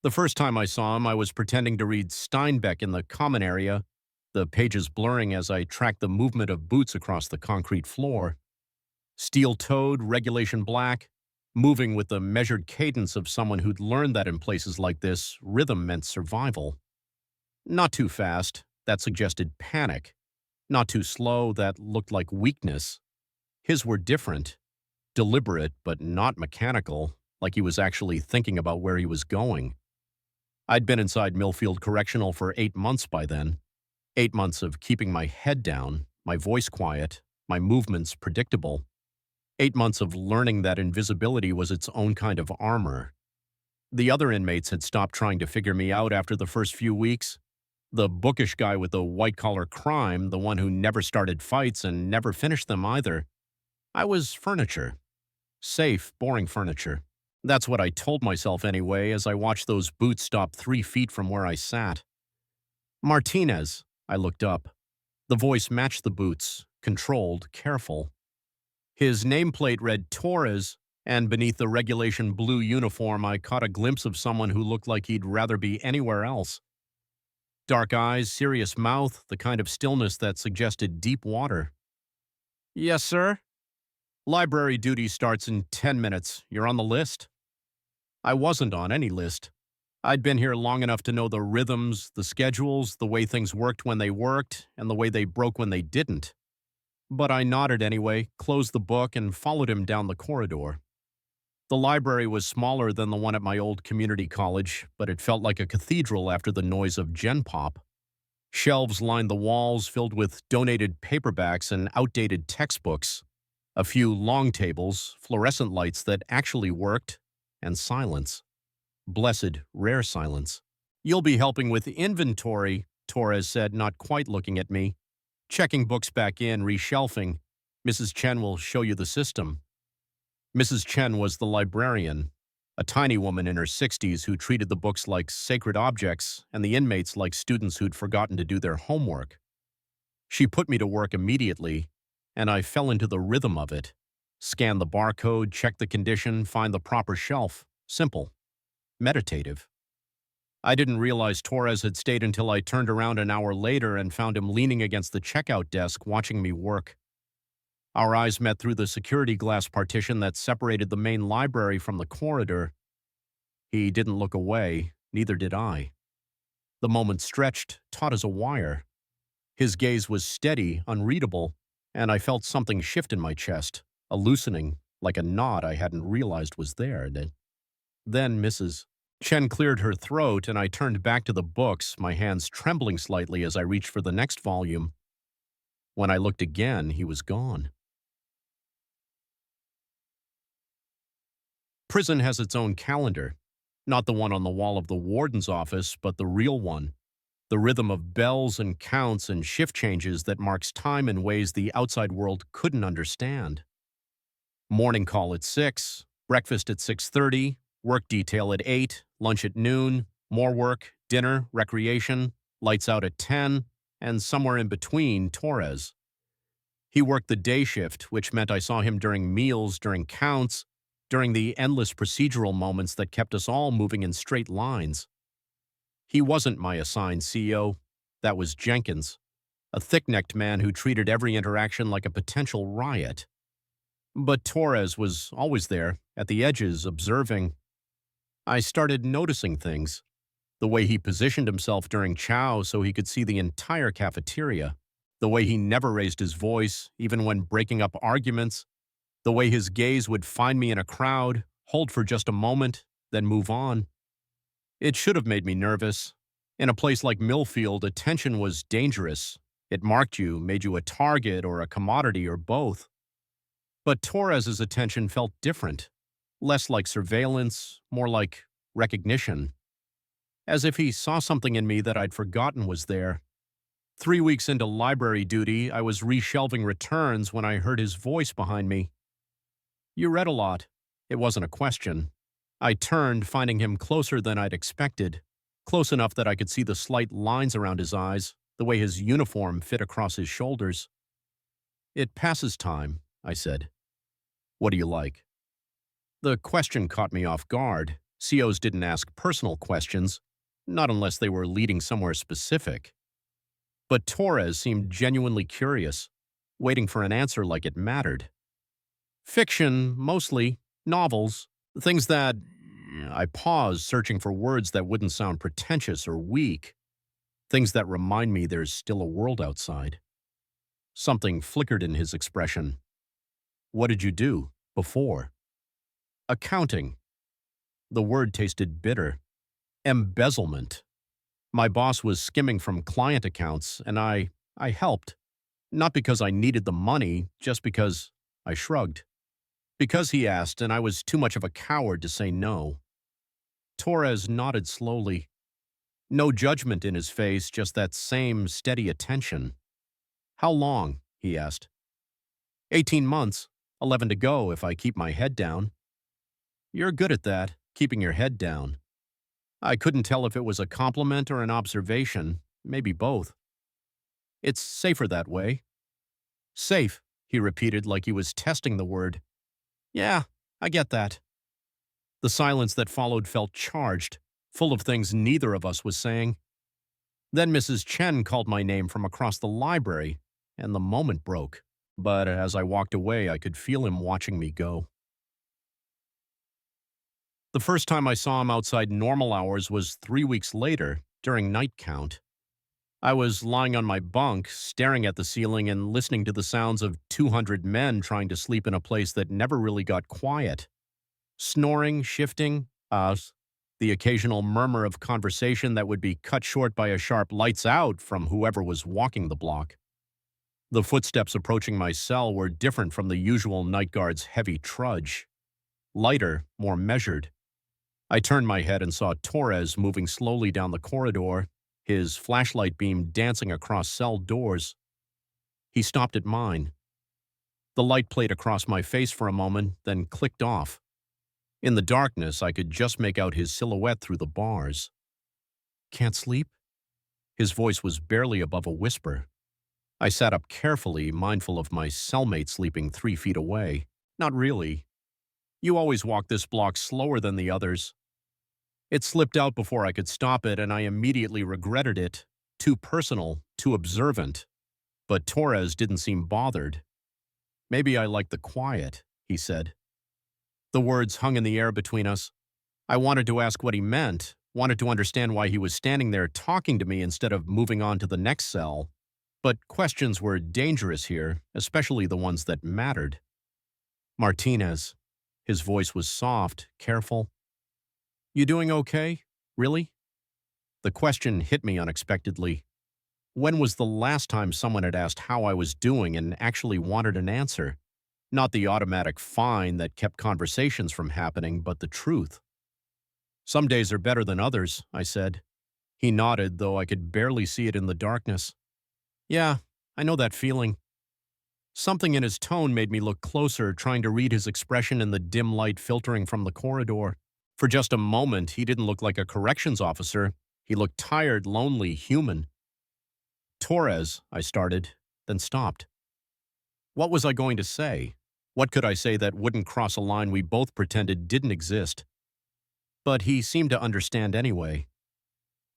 The first time I saw him, I was pretending to read Steinbeck in the common area, the pages blurring as I tracked the movement of boots across the concrete floor. Steel-toed, regulation black, moving with the measured cadence of someone who'd learned that in places like this, rhythm meant survival. Not too fast, that suggested panic. Not too slow, that looked like weakness. His were different, deliberate but not mechanical, like he was actually thinking about where he was going. I'd been inside Millfield Correctional for 8 months by then. 8 months of keeping my head down, my voice quiet, my movements predictable. 8 months of learning that invisibility was its own kind of armor. The other inmates had stopped trying to figure me out after the first few weeks. The bookish guy with the white-collar crime, the one who never started fights and never finished them either. I was furniture. Safe, boring furniture. That's what I told myself anyway as I watched those boots stop 3 feet from where I sat. Martinez, I looked up. The voice matched the boots, controlled, careful. His nameplate read Torres, and beneath the regulation blue uniform I caught a glimpse of someone who looked like he'd rather be anywhere else. Dark eyes, serious mouth, the kind of stillness that suggested deep water. "Yes, sir?" "Library duty starts in 10 minutes. You're on the list." I wasn't on any list. I'd been here long enough to know the rhythms, the schedules, the way things worked when they worked, and the way they broke when they didn't. But I nodded anyway, closed the book, and followed him down the corridor. The library was smaller than the one at my old community college, but it felt like a cathedral after the noise of Gen Pop. Shelves lined the walls filled with donated paperbacks and outdated textbooks. A few long tables, fluorescent lights that actually worked, and silence. Blessed, rare silence. "You'll be helping with inventory," Torres said, not quite looking at me. "Checking books back in, reshelving. Mrs. Chen will show you the system." Mrs. Chen was the librarian, a tiny woman in her 60s who treated the books like sacred objects and the inmates like students who'd forgotten to do their homework. She put me to work immediately, and I fell into the rhythm of it. Scan the barcode, check the condition, find the proper shelf. Simple. Meditative. I didn't realize Torres had stayed until I turned around an hour later and found him leaning against the checkout desk watching me work. Our eyes met through the security glass partition that separated the main library from the corridor. He didn't look away, neither did I. The moment stretched, taut as a wire. His gaze was steady, unreadable, and I felt something shift in my chest, a loosening, like a knot I hadn't realized was there. Then Mrs. Chen cleared her throat, and I turned back to the books, my hands trembling slightly as I reached for the next volume. When I looked again, he was gone. Prison has its own calendar. Not the one on the wall of the warden's office, but the real one. The rhythm of bells and counts and shift changes that marks time in ways the outside world couldn't understand. Morning call at 6, breakfast at 6:30, work detail at 8, lunch at noon, more work, dinner, recreation, lights out at 10, and somewhere in between, Torres. He worked the day shift, which meant I saw him during meals, during counts, during the endless procedural moments that kept us all moving in straight lines. He wasn't my assigned CO. That was Jenkins, a thick-necked man who treated every interaction like a potential riot. But Torres was always there, at the edges, observing. I started noticing things. The way he positioned himself during chow so he could see the entire cafeteria. The way he never raised his voice, even when breaking up arguments. The way his gaze would find me in a crowd, hold for just a moment, then move on. It should have made me nervous. In a place like Millfield, attention was dangerous. It marked you, made you a target or a commodity or both. But Torres's attention felt different. Less like surveillance, more like recognition. As if he saw something in me that I'd forgotten was there. 3 weeks into library duty, I was reshelving returns when I heard his voice behind me. "You read a lot." It wasn't a question. I turned, finding him closer than I'd expected, close enough that I could see the slight lines around his eyes, the way his uniform fit across his shoulders. "It passes time," I said. "What do you like?" The question caught me off guard. COs didn't ask personal questions, not unless they were leading somewhere specific. But Torres seemed genuinely curious, waiting for an answer like it mattered. Fiction, mostly, novels, things that… I paused, searching for words that wouldn't sound pretentious or weak, things that remind me there's still a world outside. Something flickered in his expression. What did you do before? Accounting. The word tasted bitter. Embezzlement. My boss was skimming from client accounts, and I helped. Not because I needed the money, just because… I shrugged. Because he asked, and I was too much of a coward to say no. Torres nodded slowly. No judgment in his face, just that same steady attention. How long? He asked. 18 months, 11 to go if I keep my head down. You're good at that, keeping your head down. I couldn't tell if it was a compliment or an observation, maybe both. It's safer that way. Safe, he repeated like he was testing the word. Yeah, I get that. The silence that followed felt charged, full of things neither of us was saying. Then Mrs. Chen called my name from across the library, and the moment broke. But as I walked away, I could feel him watching me go. The first time I saw him outside normal hours was 3 weeks later, during night count. I was lying on my bunk, staring at the ceiling and listening to the sounds of 200 men trying to sleep in a place that never really got quiet. Snoring, shifting, the occasional murmur of conversation that would be cut short by a sharp lights out from whoever was walking the block. The footsteps approaching my cell were different from the usual night guard's heavy trudge. Lighter, more measured. I turned my head and saw Torres moving slowly down the corridor, his flashlight beam dancing across cell doors. He stopped at mine. The light played across my face for a moment, then clicked off. In the darkness, I could just make out his silhouette through the bars. Can't sleep? His voice was barely above a whisper. I sat up carefully, mindful of my cellmate sleeping 3 feet away. Not really. You always walk this block slower than the others. It slipped out before I could stop it, and I immediately regretted it. Too personal, too observant. But Torres didn't seem bothered. Maybe I like the quiet, he said. The words hung in the air between us. I wanted to ask what he meant, wanted to understand why he was standing there talking to me instead of moving on to the next cell. But questions were dangerous here, especially the ones that mattered. Martinez. His voice was soft, careful. You doing okay? Really? The question hit me unexpectedly. When was the last time someone had asked how I was doing and actually wanted an answer? Not the automatic fine that kept conversations from happening, but the truth. Some days are better than others, I said. He nodded, though I could barely see it in the darkness. Yeah, I know that feeling. Something in his tone made me look closer, trying to read his expression in the dim light filtering from the corridor. For just a moment, he didn't look like a corrections officer. He looked tired, lonely, human. Torres, I started, then stopped. What was I going to say? What could I say that wouldn't cross a line we both pretended didn't exist? But he seemed to understand anyway.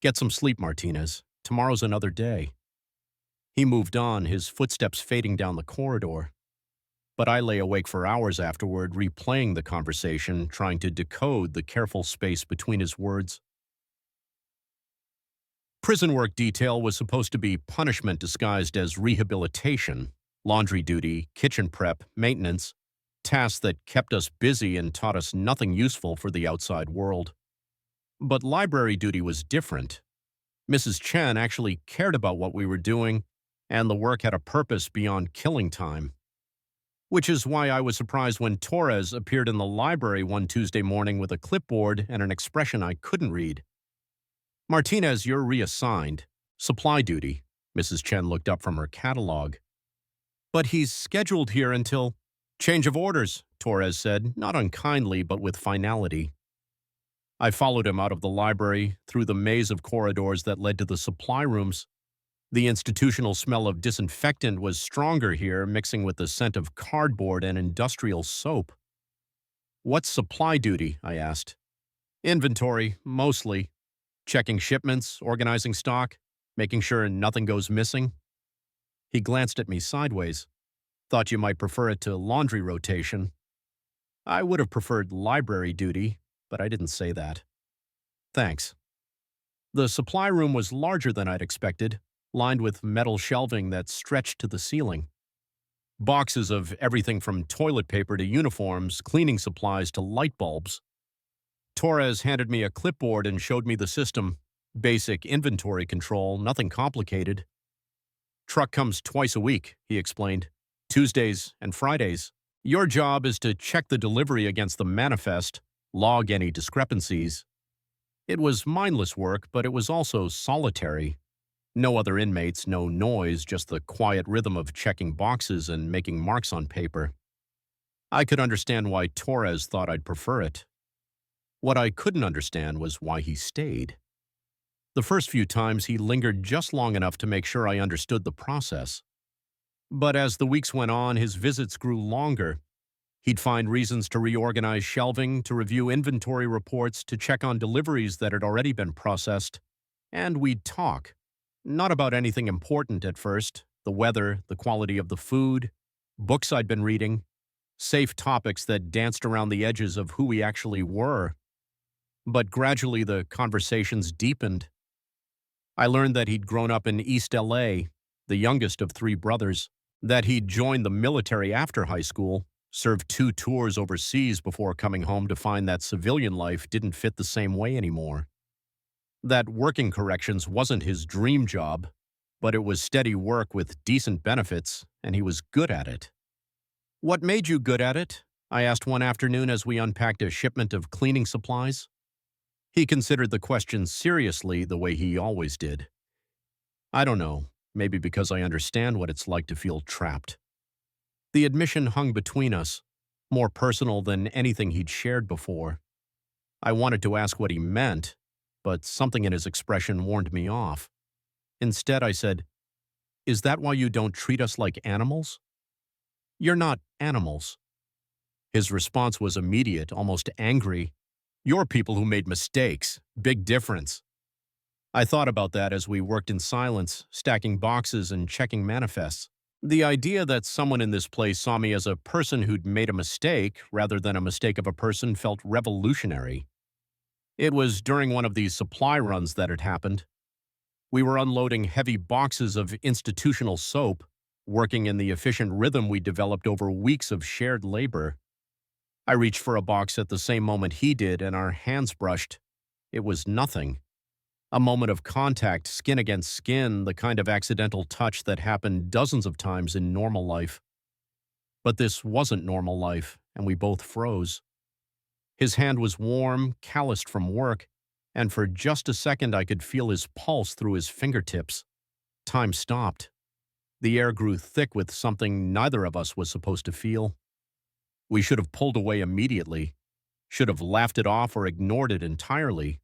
Get some sleep, Martinez. Tomorrow's another day. He moved on, his footsteps fading down the corridor. But I lay awake for hours afterward, replaying the conversation, trying to decode the careful space between his words. Prison work detail was supposed to be punishment disguised as rehabilitation, laundry duty, kitchen prep, maintenance, tasks that kept us busy and taught us nothing useful for the outside world. But library duty was different. Mrs. Chen actually cared about what we were doing, and the work had a purpose beyond killing time. Which is why I was surprised when Torres appeared in the library one Tuesday morning with a clipboard and an expression I couldn't read. Martinez, you're reassigned. Supply duty. Mrs. Chen looked up from her catalog. But he's scheduled here until… Change of orders, Torres said, not unkindly, but with finality. I followed him out of the library, through the maze of corridors that led to the supply rooms. The institutional smell of disinfectant was stronger here, mixing with the scent of cardboard and industrial soap. What's supply duty? I asked. Inventory, mostly. Checking shipments, organizing stock, making sure nothing goes missing. He glanced at me sideways. Thought you might prefer it to laundry rotation. I would have preferred library duty, but I didn't say that. Thanks. The supply room was larger than I'd expected, lined with metal shelving that stretched to the ceiling. Boxes of everything from toilet paper to uniforms, cleaning supplies to light bulbs. Torres handed me a clipboard and showed me the system. Basic inventory control, nothing complicated. Truck comes twice a week, he explained. Tuesdays and Fridays. Your job is to check the delivery against the manifest, log any discrepancies. It was mindless work, but it was also solitary. No other inmates, no noise, just the quiet rhythm of checking boxes and making marks on paper. I could understand why Torres thought I'd prefer it. What I couldn't understand was why he stayed. The first few times he lingered just long enough to make sure I understood the process. But as the weeks went on, his visits grew longer. He'd find reasons to reorganize shelving, to review inventory reports, to check on deliveries that had already been processed. And we'd talk. Not about anything important at first, the weather, the quality of the food, books I'd been reading, safe topics that danced around the edges of who we actually were. But gradually the conversations deepened. I learned that he'd grown up in East LA, the youngest of three brothers, that he'd joined the military after high school, served 2 tours overseas before coming home to find that civilian life didn't fit the same way anymore. That working corrections wasn't his dream job, but it was steady work with decent benefits, and he was good at it. What made you good at it? I asked one afternoon as we unpacked a shipment of cleaning supplies. He considered the question seriously the way he always did. I don't know, maybe because I understand what it's like to feel trapped. The admission hung between us, more personal than anything he'd shared before. I wanted to ask what he meant, but something in his expression warned me off. Instead, I said, "Is that why you don't treat us like animals?" "You're not animals." His response was immediate, almost angry. "You're people who made mistakes. Big difference." I thought about that as we worked in silence, stacking boxes and checking manifests. The idea that someone in this place saw me as a person who'd made a mistake rather than a mistake of a person felt revolutionary. It was during one of these supply runs that it happened. We were unloading heavy boxes of institutional soap, working in the efficient rhythm we developed over weeks of shared labor. I reached for a box at the same moment he did, and our hands brushed. It was nothing. A moment of contact, skin against skin, the kind of accidental touch that happened dozens of times in normal life. But this wasn't normal life, and we both froze. His hand was warm, calloused from work, and for just a second I could feel his pulse through his fingertips. Time stopped. The air grew thick with something neither of us was supposed to feel. We should have pulled away immediately, should have laughed it off or ignored it entirely.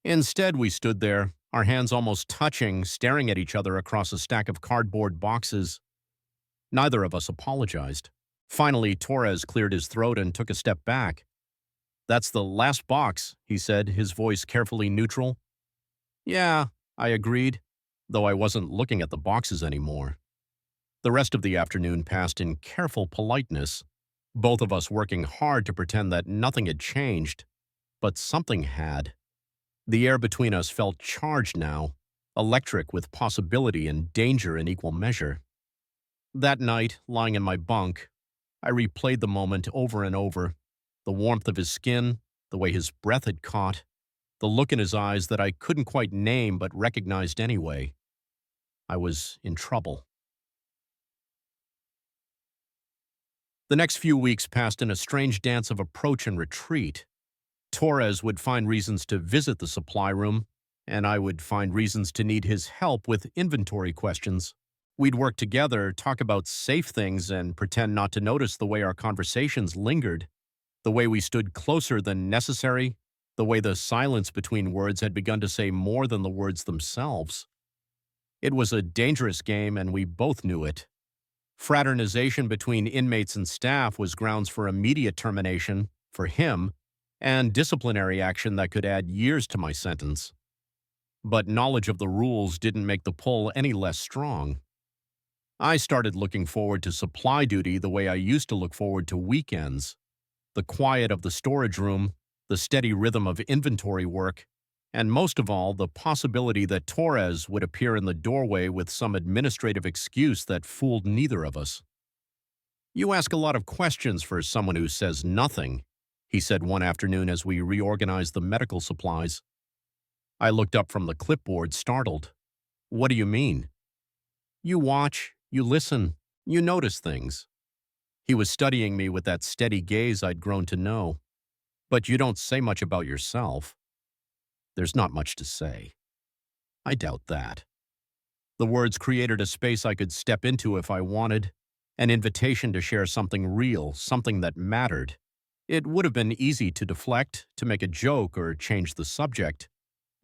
Instead, we stood there, our hands almost touching, staring at each other across a stack of cardboard boxes. Neither of us apologized. Finally, Torres cleared his throat and took a step back. "That's the last box," he said, his voice carefully neutral. "Yeah," I agreed, though I wasn't looking at the boxes anymore. The rest of the afternoon passed in careful politeness, both of us working hard to pretend that nothing had changed, but something had. The air between us felt charged now, electric with possibility and danger in equal measure. That night, lying in my bunk, I replayed the moment over and over, the warmth of his skin, the way his breath had caught, the look in his eyes that I couldn't quite name but recognized anyway. I was in trouble. The next few weeks passed in a strange dance of approach and retreat. Torres would find reasons to visit the supply room, and I would find reasons to need his help with inventory questions. We'd work together, talk about safe things, and pretend not to notice the way our conversations lingered, the way we stood closer than necessary, the way the silence between words had begun to say more than the words themselves. It was a dangerous game, and we both knew it. Fraternization between inmates and staff was grounds for immediate termination, for him, and disciplinary action that could add years to my sentence. But knowledge of the rules didn't make the pull any less strong. I started looking forward to supply duty the way I used to look forward to weekends. The quiet of the storage room, the steady rhythm of inventory work, and most of all, the possibility that Torres would appear in the doorway with some administrative excuse that fooled neither of us. "You ask a lot of questions for someone who says nothing," he said one afternoon as we reorganized the medical supplies. I looked up from the clipboard, startled. "What do you mean?" "You watch, you listen, you notice things." He was studying me with that steady gaze I'd grown to know. "But you don't say much about yourself." "There's not much to say." "I doubt that." The words created a space I could step into if I wanted, an invitation to share something real, something that mattered. It would have been easy to deflect, to make a joke, or change the subject,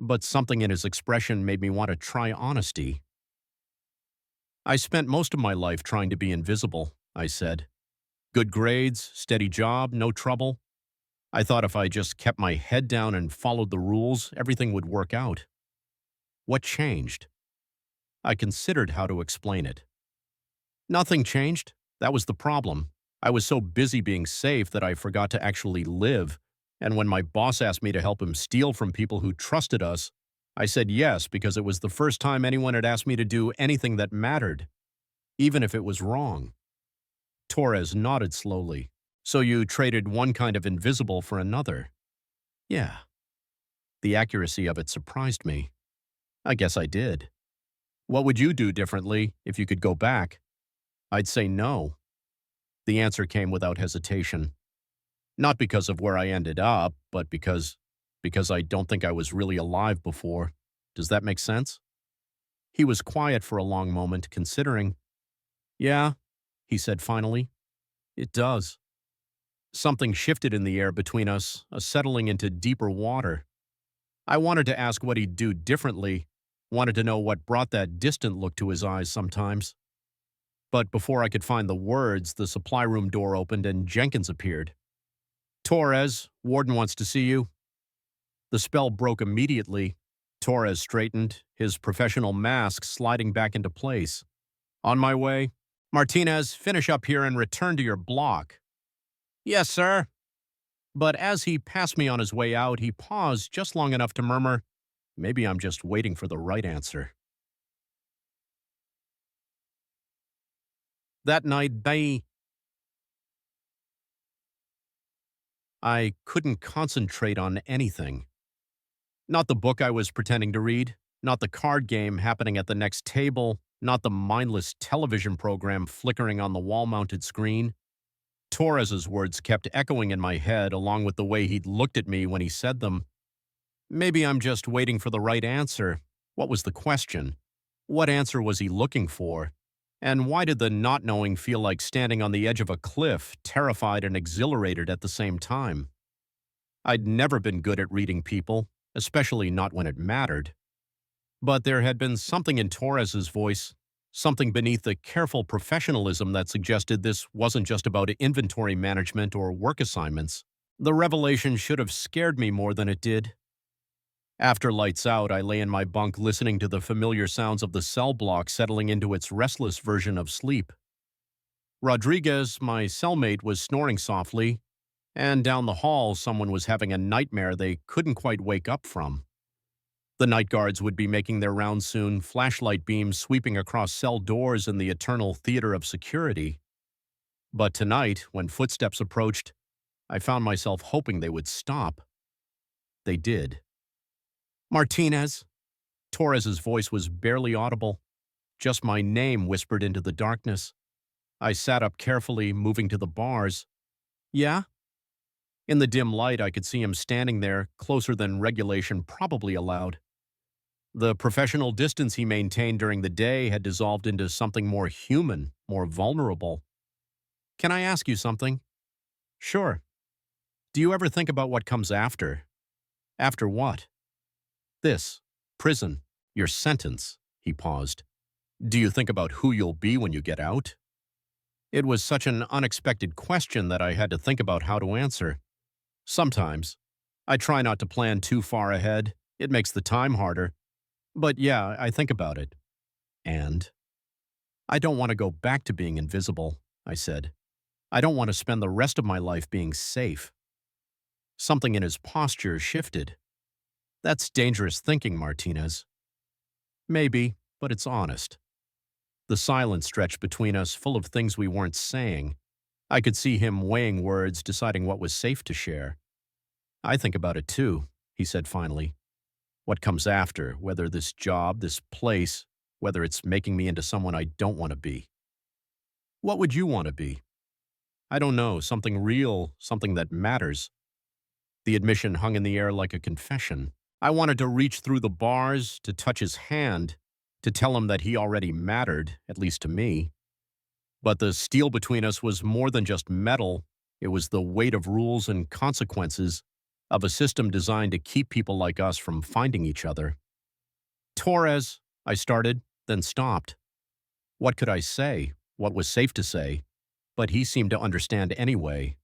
but something in his expression made me want to try honesty. "I spent most of my life trying to be invisible," I said. "Good grades, steady job, no trouble. I thought if I just kept my head down and followed the rules, everything would work out. What changed?" I considered how to explain it. "Nothing changed. That was the problem. I was so busy being safe that I forgot to actually live, and when my boss asked me to help him steal from people who trusted us, I said yes because it was the first time anyone had asked me to do anything that mattered, even if it was wrong." Torres nodded slowly. "So you traded one kind of invisible for another?" "Yeah." The accuracy of it surprised me. "I guess I did." "What would you do differently if you could go back?" "I'd say no." The answer came without hesitation. Not because of where I ended up, but because I don't think I was really alive before. Does that make sense? He was quiet for a long moment, considering. "Yeah," he said finally. "It does." Something shifted in the air between us, a settling into deeper water. I wanted to ask what he'd do differently, wanted to know what brought that distant look to his eyes sometimes. But before I could find the words, the supply room door opened and Jenkins appeared. "Torres, Warden wants to see you." The spell broke immediately. Torres straightened, his professional mask sliding back into place. "On my way. Martinez, finish up here and return to your block." "Yes, sir." But as he passed me on his way out, he paused just long enough to murmur, "Maybe I'm just waiting for the right answer." That night, I couldn't concentrate on anything. Not the book I was pretending to read, not the card game happening at the next table, not the mindless television program flickering on the wall-mounted screen. Torres's words kept echoing in my head along with the way he'd looked at me when he said them. Maybe I'm just waiting for the right answer. What was the question? What answer was he looking for? And why did the not knowing feel like standing on the edge of a cliff, terrified and exhilarated at the same time? I'd never been good at reading people, especially not when it mattered. But there had been something in Torres's voice, something beneath the careful professionalism that suggested this wasn't just about inventory management or work assignments. The revelation should have scared me more than it did. After lights out, I lay in my bunk listening to the familiar sounds of the cell block settling into its restless version of sleep. Rodriguez, my cellmate, was snoring softly, and down the hall someone was having a nightmare they couldn't quite wake up from. The night guards would be making their rounds soon, flashlight beams sweeping across cell doors in the eternal theater of security. But tonight, when footsteps approached, I found myself hoping they would stop. They did. "Martinez." Torres's voice was barely audible. Just my name whispered into the darkness. I sat up carefully, moving to the bars. "Yeah?" In the dim light, I could see him standing there, closer than regulation probably allowed. The professional distance he maintained during the day had dissolved into something more human, more vulnerable. "Can I ask you something?" "Sure." "Do you ever think about what comes after?" "After what?" "This. Prison. Your sentence." He paused. "Do you think about who you'll be when you get out?" It was such an unexpected question that I had to think about how to answer. "Sometimes. I try not to plan too far ahead. It makes the time harder. But yeah, I think about it. And I don't want to go back to being invisible, I said. I don't want to spend the rest of my life being safe. Something in his posture shifted. That's dangerous thinking, Martinez. Maybe, but it's honest. The silence stretched between us, full of things we weren't saying. I could see him weighing words, deciding what was safe to share. I think about it too, he said finally. What comes after, whether this job, this place, whether it's making me into someone I don't want to be. What would you want to be? I don't know, something real, something that matters. The admission hung in the air like a confession. I wanted to reach through the bars, to touch his hand, to tell him that he already mattered, at least to me. But the steel between us was more than just metal. It was the weight of rules and consequences of a system designed to keep people like us from finding each other. Torres, I started, then stopped. What could I say? What was safe to say? But he seemed to understand anyway.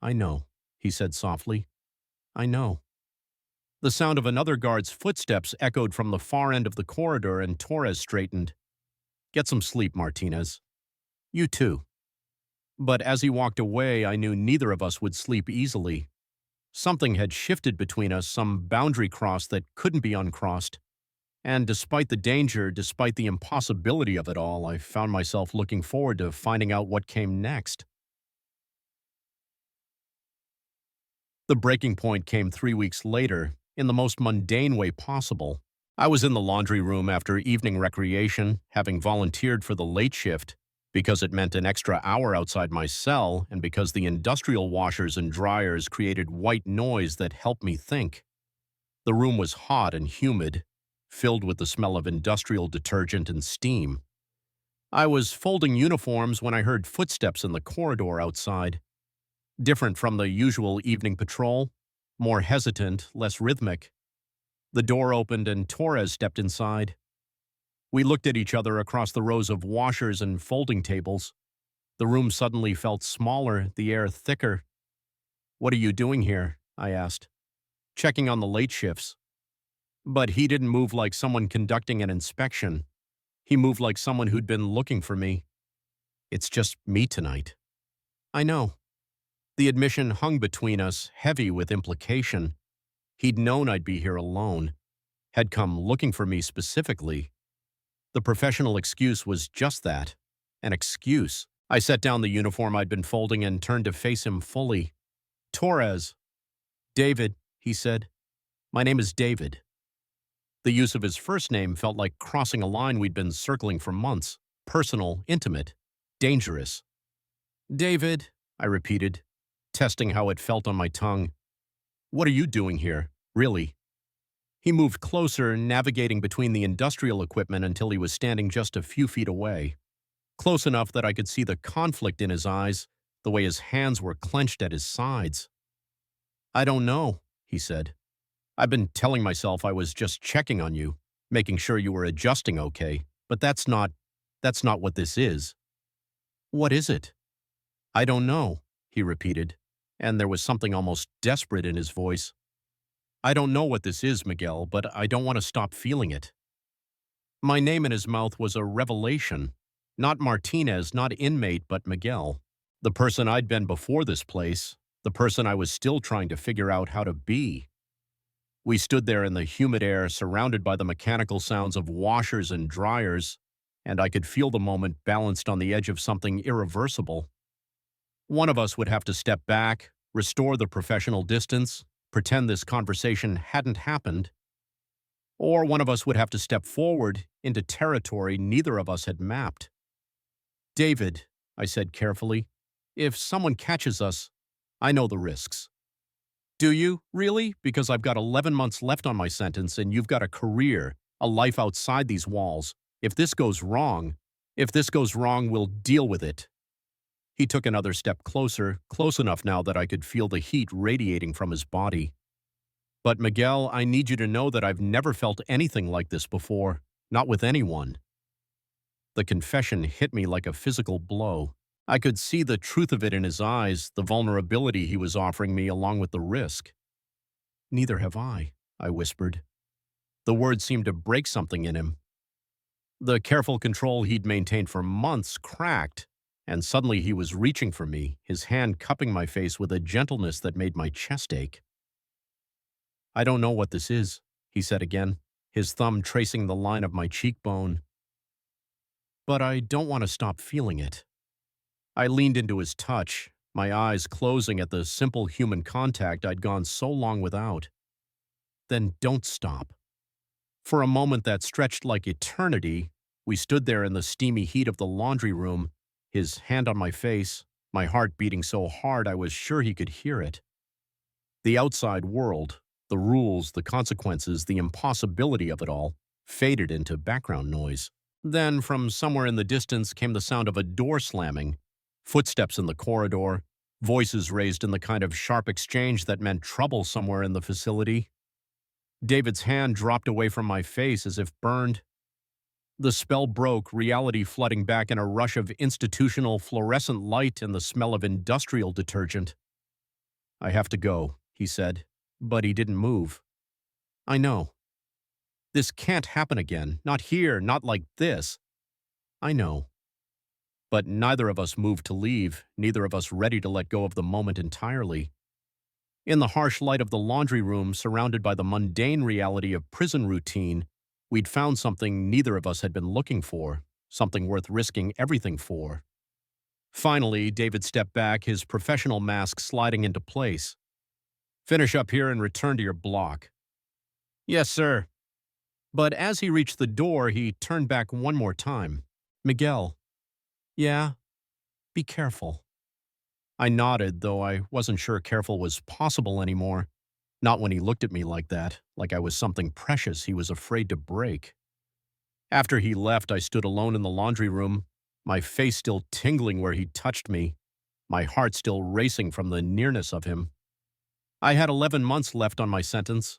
I know, he said softly. I know. The sound of another guard's footsteps echoed from the far end of the corridor, and Torres straightened. Get some sleep, Martinez. You too. But as he walked away, I knew neither of us would sleep easily. Something had shifted between us, some boundary crossed that couldn't be uncrossed. And despite the danger, despite the impossibility of it all, I found myself looking forward to finding out what came next. The breaking point came 3 weeks later, in the most mundane way possible. I was in the laundry room after evening recreation, having volunteered for the late shift, because it meant an extra hour outside my cell and because the industrial washers and dryers created white noise that helped me think. The room was hot and humid, filled with the smell of industrial detergent and steam. I was folding uniforms when I heard footsteps in the corridor outside. Different from the usual evening patrol, more hesitant, less rhythmic. The door opened and Torres stepped inside. We looked at each other across the rows of washers and folding tables. The room suddenly felt smaller, the air thicker. What are you doing here? I asked. Checking on the late shifts. But he didn't move like someone conducting an inspection. He moved like someone who'd been looking for me. It's just me tonight. I know. The admission hung between us, heavy with implication. He'd known I'd be here alone, had come looking for me specifically. The professional excuse was just that, an excuse. I set down the uniform I'd been folding and turned to face him fully. Torres. David, he said. My name is David. The use of his first name felt like crossing a line we'd been circling for months. Personal, intimate, dangerous. David, I repeated, testing how it felt on my tongue. What are you doing here, really? He moved closer, navigating between the industrial equipment until he was standing just a few feet away. Close enough that I could see the conflict in his eyes, the way his hands were clenched at his sides. I don't know, he said. I've been telling myself I was just checking on you, making sure you were adjusting okay, but that's not what this is. What is it? I don't know, he repeated, and there was something almost desperate in his voice. I don't know what this is, Miguel, but I don't want to stop feeling it. My name in his mouth was a revelation. Not Martinez, not Inmate, but Miguel. The person I'd been before this place, the person I was still trying to figure out how to be. We stood there in the humid air, surrounded by the mechanical sounds of washers and dryers, and I could feel the moment balanced on the edge of something irreversible. One of us would have to step back, restore the professional distance, pretend this conversation hadn't happened, or one of us would have to step forward into territory neither of us had mapped. David, I said carefully, if someone catches us, I know the risks. Do you, really? Because I've got 11 months left on my sentence and you've got a career, a life outside these walls. If this goes wrong, we'll deal with it. He took another step closer, close enough now that I could feel the heat radiating from his body. But Miguel, I need you to know that I've never felt anything like this before, not with anyone. The confession hit me like a physical blow. I could see the truth of it in his eyes, the vulnerability he was offering me along with the risk. Neither have I whispered. The words seemed to break something in him. The careful control he'd maintained for months cracked, and suddenly he was reaching for me, his hand cupping my face with a gentleness that made my chest ache. I don't know what this is, he said again, his thumb tracing the line of my cheekbone. But I don't want to stop feeling it. I leaned into his touch, my eyes closing at the simple human contact I'd gone so long without. Then don't stop. For a moment that stretched like eternity, we stood there in the steamy heat of the laundry room, his hand on my face, my heart beating so hard I was sure he could hear it. The outside world, the rules, the consequences, the impossibility of it all, faded into background noise. Then, from somewhere in the distance came the sound of a door slamming, footsteps in the corridor, voices raised in the kind of sharp exchange that meant trouble somewhere in the facility. David's hand dropped away from my face as if burned. The spell broke, reality flooding back in a rush of institutional fluorescent light and the smell of industrial detergent. I have to go, he said, but he didn't move. I know. This can't happen again, not here, not like this. I know. But neither of us moved to leave, neither of us ready to let go of the moment entirely. In the harsh light of the laundry room, surrounded by the mundane reality of prison routine, we'd found something neither of us had been looking for, something worth risking everything for. Finally, David stepped back, his professional mask sliding into place. Finish up here and return to your block. Yes, sir. But as he reached the door, he turned back one more time. Miguel. Yeah? Be careful. I nodded, though I wasn't sure careful was possible anymore. Not when he looked at me like that, like I was something precious he was afraid to break. After he left, I stood alone in the laundry room, my face still tingling where he'd touched me, my heart still racing from the nearness of him. I had 11 months left on my sentence,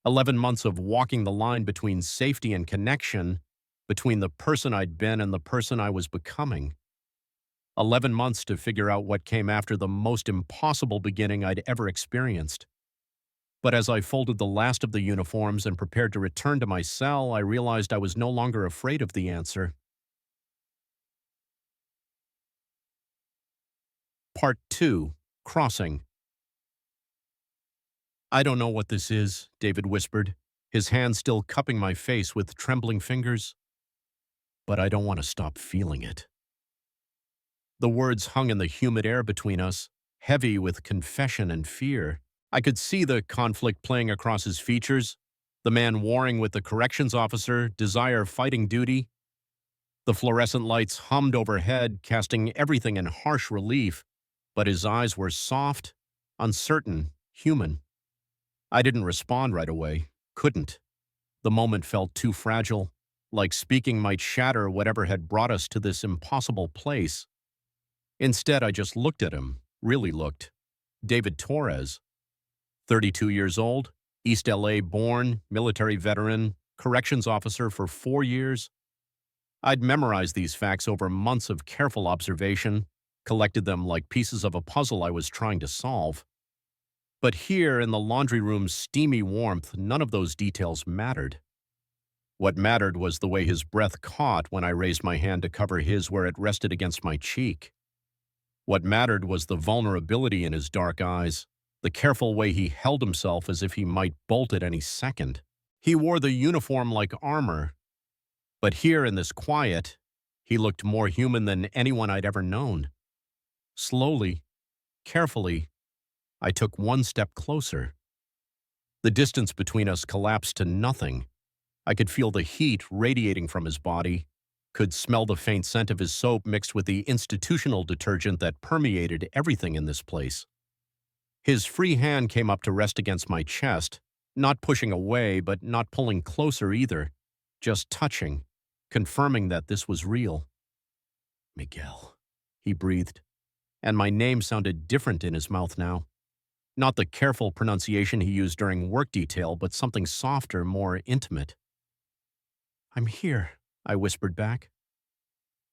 11 months of walking the line between safety and connection, between the person I'd been and the person I was becoming. 11 months to figure out what came after the most impossible beginning I'd ever experienced. But as I folded the last of the uniforms and prepared to return to my cell, I realized I was no longer afraid of the answer. Part 2. Crossing. I don't know what this is, David whispered, his hand still cupping my face with trembling fingers. But I don't want to stop feeling it. The words hung in the humid air between us, heavy with confession and fear. I could see the conflict playing across his features, the man warring with the corrections officer, desire fighting duty. The fluorescent lights hummed overhead, casting everything in harsh relief, but his eyes were soft, uncertain, human. I didn't respond right away, couldn't. The moment felt too fragile, like speaking might shatter whatever had brought us to this impossible place. Instead, I just looked at him, really looked. David Torres, 32 years old, East LA born, military veteran, corrections officer for 4 years. I'd memorized these facts over months of careful observation, collected them like pieces of a puzzle I was trying to solve. But here, in the laundry room's steamy warmth, none of those details mattered. What mattered was the way his breath caught when I raised my hand to cover his where it rested against my cheek. What mattered was the vulnerability in his dark eyes, the careful way he held himself as if he might bolt at any second. He wore the uniform like armor, but here in this quiet, he looked more human than anyone I'd ever known. Slowly, carefully, I took one step closer. The distance between us collapsed to nothing. I could feel the heat radiating from his body, could smell the faint scent of his soap mixed with the institutional detergent that permeated everything in this place. His free hand came up to rest against my chest, not pushing away but not pulling closer either, just touching, confirming that this was real. Miguel, he breathed, and my name sounded different in his mouth now. Not the careful pronunciation he used during work detail, but something softer, more intimate. I'm here, I whispered back.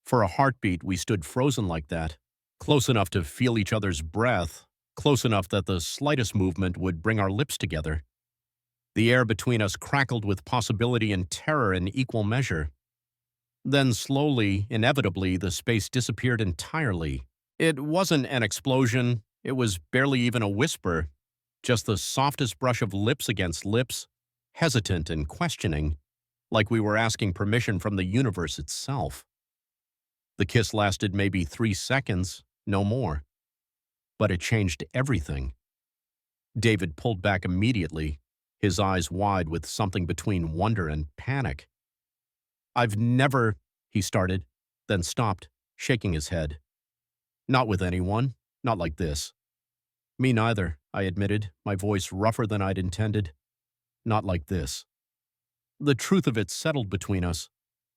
For a heartbeat, we stood frozen like that, close enough to feel each other's breath, close enough that the slightest movement would bring our lips together. The air between us crackled with possibility and terror in equal measure. Then slowly, inevitably, the space disappeared entirely. It wasn't an explosion. It was barely even a whisper, just the softest brush of lips against lips, hesitant and questioning, like we were asking permission from the universe itself. The kiss lasted maybe 3 seconds, no more. But it changed everything. David pulled back immediately, his eyes wide with something between wonder and panic. "I've never," he started, then stopped, shaking his head. "Not with anyone, not like this." "Me neither," I admitted, my voice rougher than I'd intended. "Not like this." The truth of it settled between us.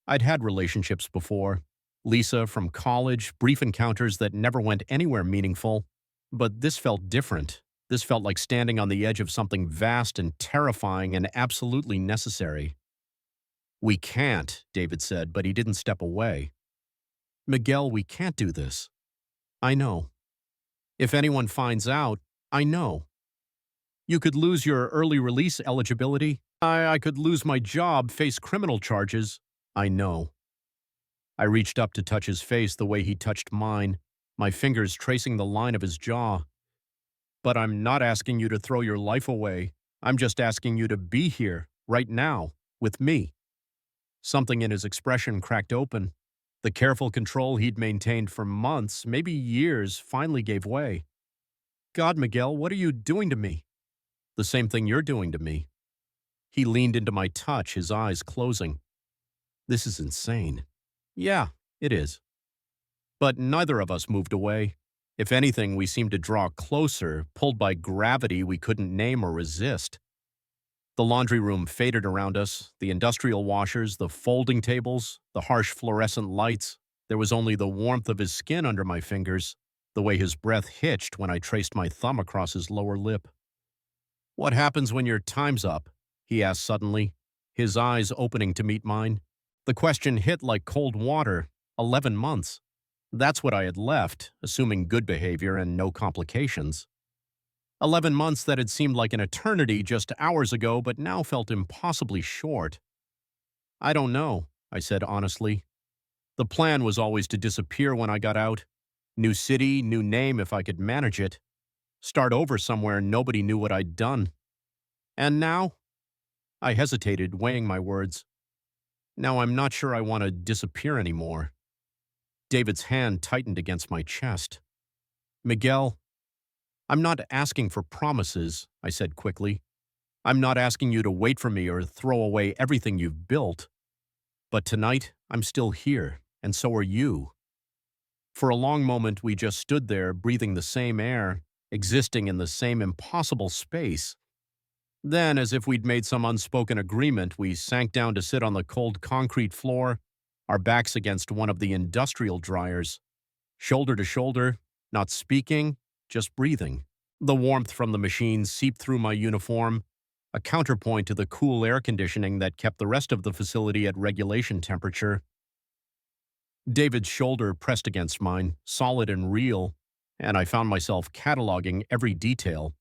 I'd had relationships before. Lisa from college, brief encounters that never went anywhere meaningful. But this felt different. This felt like standing on the edge of something vast and terrifying and absolutely necessary. "We can't," David said, but he didn't step away. "Miguel, we can't do this." "I know. If anyone finds out, I know. You could lose your early release eligibility. I could lose my job, face criminal charges. I know." I reached up to touch his face the way he touched mine, my fingers tracing the line of his jaw. "But I'm not asking you to throw your life away. I'm just asking you to be here, right now, with me." Something in his expression cracked open. The careful control he'd maintained for months, maybe years, finally gave way. "God, Miguel, what are you doing to me?" "The same thing you're doing to me." He leaned into my touch, his eyes closing. "This is insane." "Yeah, it is." But neither of us moved away. If anything, we seemed to draw closer, pulled by gravity we couldn't name or resist. The laundry room faded around us, the industrial washers, the folding tables, the harsh fluorescent lights. There was only the warmth of his skin under my fingers, the way his breath hitched when I traced my thumb across his lower lip. "What happens when your time's up?" he asked suddenly, his eyes opening to meet mine. The question hit like cold water. 11 months. That's what I had left, assuming good behavior and no complications. 11 months that had seemed like an eternity just hours ago, but now felt impossibly short. "I don't know," I said honestly. The plan was always to disappear when I got out. New city, new name if I could manage it. Start over somewhere nobody knew what I'd done. And now? I hesitated, weighing my words. Now I'm not sure I want to disappear anymore. David's hand tightened against my chest. "Miguel, I'm not asking for promises," I said quickly. "I'm not asking you to wait for me or throw away everything you've built. But tonight, I'm still here, and so are you." For a long moment, we just stood there, breathing the same air, existing in the same impossible space. Then, as if we'd made some unspoken agreement, we sank down to sit on the cold concrete floor, our backs against one of the industrial dryers, shoulder to shoulder, not speaking, just breathing. The warmth from the machine seeped through my uniform, a counterpoint to the cool air conditioning that kept the rest of the facility at regulation temperature. David's shoulder pressed against mine, solid and real, and I found myself cataloging every detail.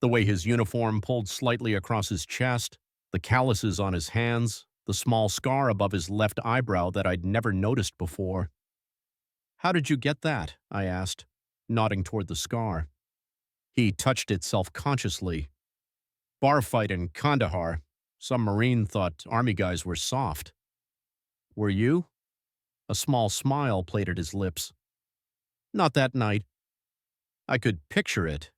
The way his uniform pulled slightly across his chest, the calluses on his hands, the small scar above his left eyebrow that I'd never noticed before. "How did you get that?" I asked, nodding toward the scar. He touched it self-consciously. "Bar fight in Kandahar. Some Marine thought Army guys were soft." "Were you?" A small smile played at his lips. "Not that night." I could picture it.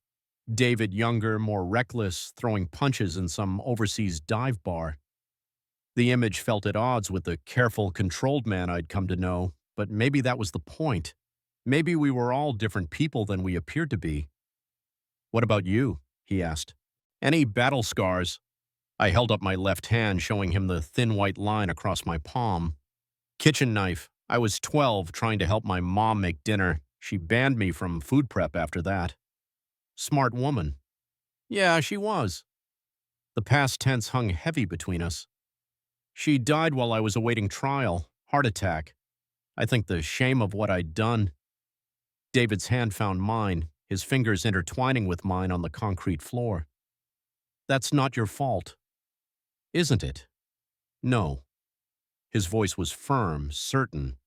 David younger, more reckless, throwing punches in some overseas dive bar. The image felt at odds with the careful, controlled man I'd come to know, but maybe that was the point. Maybe we were all different people than we appeared to be. "What about you?" he asked. "Any battle scars?" I held up my left hand, showing him the thin white line across my palm. "Kitchen knife. I was 12, trying to help my mom make dinner. She banned me from food prep after that." "Smart woman." "Yeah, she was." The past tense hung heavy between us. "She died while I was awaiting trial. Heart attack. I think the shame of what I'd done." David's hand found mine, his fingers intertwining with mine on the concrete floor. "That's not your fault." Isn't it? No. His voice was firm, certain.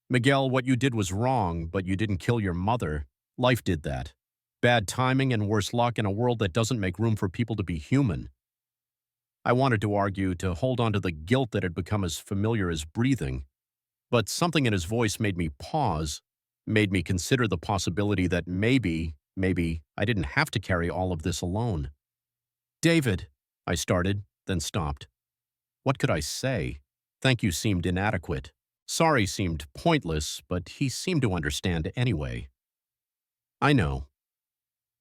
Miguel, what you did was wrong, but you didn't kill your mother. Life did that. Bad timing and worse luck in a world that doesn't make room for people to be human. I wanted to argue, to hold on to the guilt that had become as familiar as breathing. But something in his voice made me pause, made me consider the possibility that maybe, I didn't have to carry all of this alone. David, I started, then stopped. What could I say? Thank you seemed inadequate. Sorry seemed pointless, but he seemed to understand anyway. I know.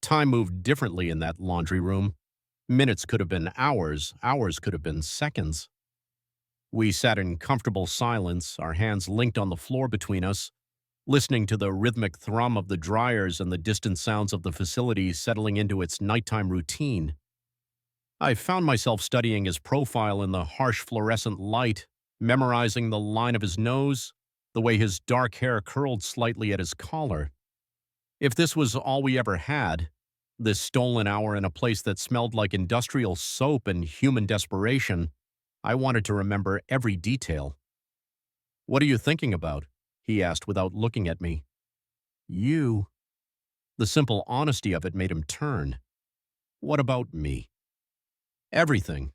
Time moved differently in that laundry room. Minutes could have been hours, hours could have been seconds. We sat in comfortable silence, our hands linked on the floor between us, listening to the rhythmic thrum of the dryers and the distant sounds of the facility settling into its nighttime routine. I found myself studying his profile in the harsh fluorescent light, memorizing the line of his nose, the way his dark hair curled slightly at his collar. If this was all we ever had, this stolen hour in a place that smelled like industrial soap and human desperation, I wanted to remember every detail. What are you thinking about? He asked without looking at me. You. The simple honesty of it made him turn. What about me? Everything.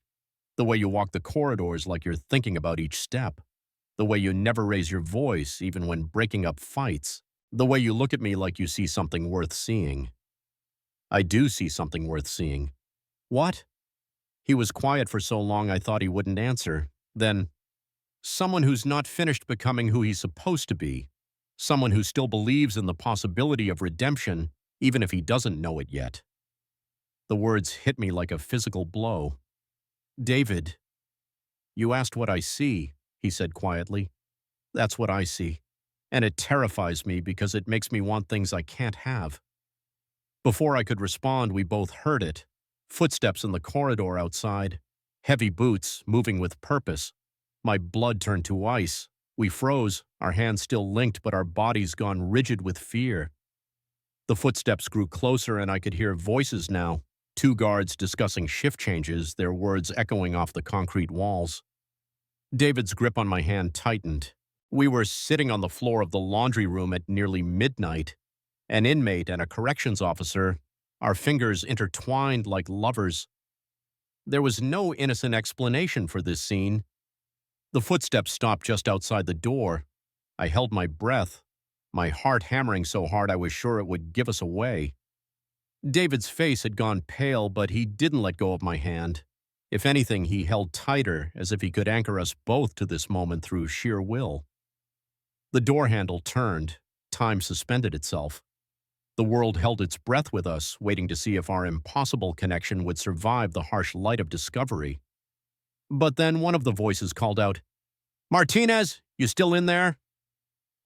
The way you walk the corridors like you're thinking about each step. The way you never raise your voice even when breaking up fights. The way you look at me like you see something worth seeing. I do see something worth seeing. What? He was quiet for so long I thought he wouldn't answer. Then, someone who's not finished becoming who he's supposed to be. Someone who still believes in the possibility of redemption, even if he doesn't know it yet. The words hit me like a physical blow. David, you asked what I see, he said quietly. That's what I see. And it terrifies me because it makes me want things I can't have. Before I could respond, we both heard it. Footsteps in the corridor outside. Heavy boots, moving with purpose. My blood turned to ice. We froze, our hands still linked but our bodies gone rigid with fear. The footsteps grew closer and I could hear voices now. 2 guards discussing shift changes, their words echoing off the concrete walls. David's grip on my hand tightened. We were sitting on the floor of the laundry room at nearly midnight. An inmate and a corrections officer, our fingers intertwined like lovers. There was no innocent explanation for this scene. The footsteps stopped just outside the door. I held my breath, my heart hammering so hard I was sure it would give us away. David's face had gone pale, but he didn't let go of my hand. If anything, he held tighter, as if he could anchor us both to this moment through sheer will. The door handle turned. Time suspended itself. The world held its breath with us, waiting to see if our impossible connection would survive the harsh light of discovery. But then one of the voices called out, "Martinez, you still in there?"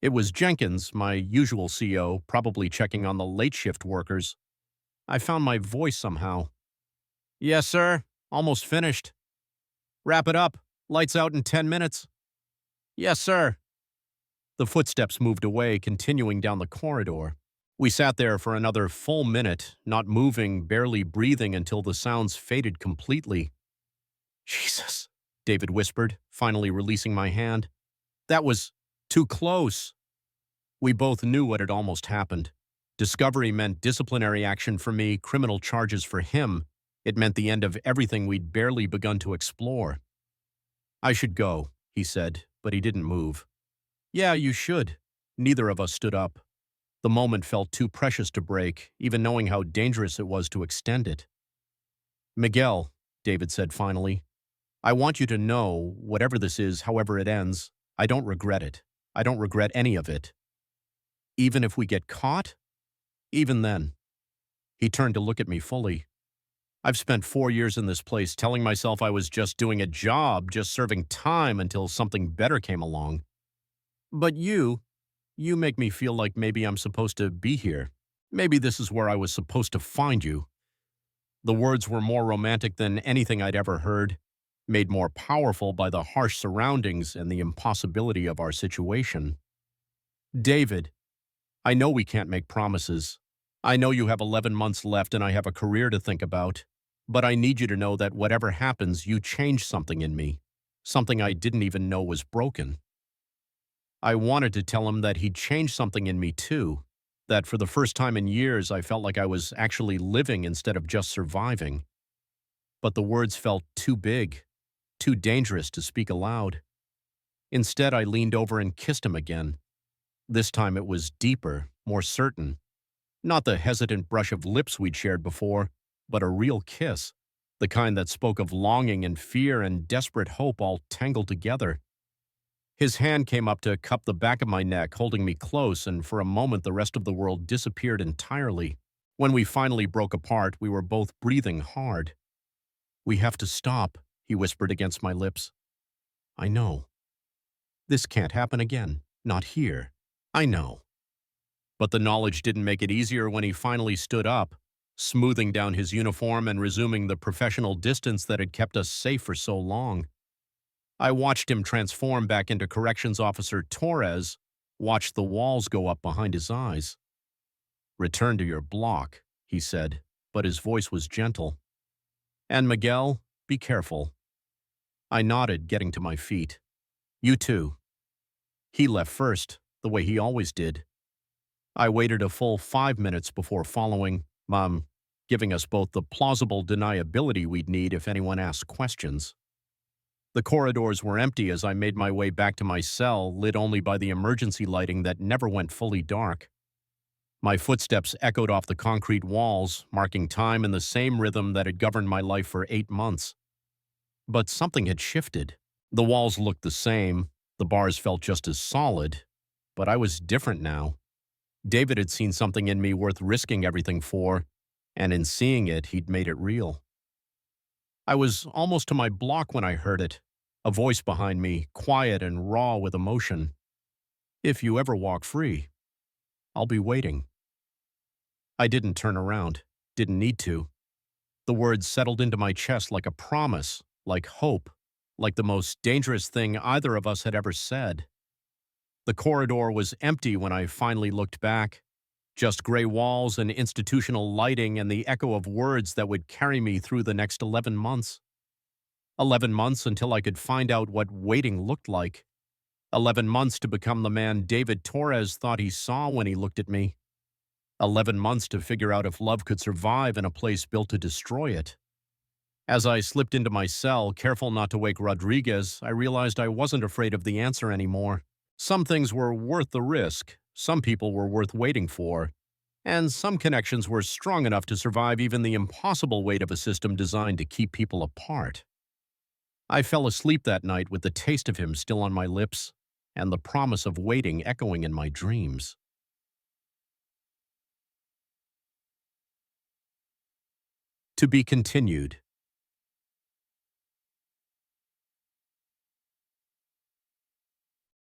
It was Jenkins, my usual CO, probably checking on the late shift workers. I found my voice somehow. "Yes, sir. Almost finished." "Wrap it up. Lights out in 10 minutes." "Yes, sir." The footsteps moved away, continuing down the corridor. We sat there for another full minute, not moving, barely breathing until the sounds faded completely. "Jesus," David whispered, finally releasing my hand. "That was too close." We both knew what had almost happened. Discovery meant disciplinary action for me, criminal charges for him. It meant the end of everything we'd barely begun to explore. "I should go," he said, but he didn't move. "Yeah, you should." Neither of us stood up. The moment felt too precious to break, even knowing how dangerous it was to extend it. "Miguel," David said finally, "I want you to know, whatever this is, however it ends, I don't regret it. I don't regret any of it. Even if we get caught? Even then." He turned to look at me fully. "I've spent 4 years in this place telling myself I was just doing a job, just serving time until something better came along. But you make me feel like maybe I'm supposed to be here. Maybe this is where I was supposed to find you." The words were more romantic than anything I'd ever heard, made more powerful by the harsh surroundings and the impossibility of our situation. "David, I know we can't make promises. I know you have 11 months left and I have a career to think about. But I need you to know that whatever happens, you change something in me, something I didn't even know was broken. I wanted to tell him that he'd changed something in me too, that for the first time in years I felt like I was actually living instead of just surviving. But the words felt too big, too dangerous to speak aloud. Instead, I leaned over and kissed him again. This time it was deeper, more certain. Not the hesitant brush of lips we'd shared before, but a real kiss, the kind that spoke of longing and fear and desperate hope all tangled together. His hand came up to cup the back of my neck, holding me close, and for a moment the rest of the world disappeared entirely. When we finally broke apart, we were both breathing hard. "We have to stop," he whispered against my lips. "I know. This can't happen again. Not here. I know." But the knowledge didn't make it easier when he finally stood up, smoothing down his uniform and resuming the professional distance that had kept us safe for so long. I watched him transform back into Corrections Officer Torres, watched the walls go up behind his eyes. "Return to your block," he said, but his voice was gentle. "And Miguel, be careful." I nodded, getting to my feet. "You too." He left first, the way he always did. I waited a full 5 minutes before following, giving us both the plausible deniability we'd need if anyone asked questions. The corridors were empty as I made my way back to my cell, lit only by the emergency lighting that never went fully dark. My footsteps echoed off the concrete walls, marking time in the same rhythm that had governed my life for 8 months. But something had shifted. The walls looked the same, the bars felt just as solid, but I was different now. David had seen something in me worth risking everything for, and in seeing it, he'd made it real. I was almost to my block when I heard it, a voice behind me, quiet and raw with emotion. "If you ever walk free, I'll be waiting." I didn't turn around, didn't need to. The words settled into my chest like a promise, like hope, like the most dangerous thing either of us had ever said. The corridor was empty when I finally looked back, just gray walls and institutional lighting and the echo of words that would carry me through the next 11 months. 11 months until I could find out what waiting looked like. 11 months to become the man David Torres thought he saw when he looked at me. 11 months to figure out if love could survive in a place built to destroy it. As I slipped into my cell, careful not to wake Rodriguez, I realized I wasn't afraid of the answer anymore. Some things were worth the risk, some people were worth waiting for, and some connections were strong enough to survive even the impossible weight of a system designed to keep people apart. I fell asleep that night with the taste of him still on my lips, and the promise of waiting echoing in my dreams. To be continued.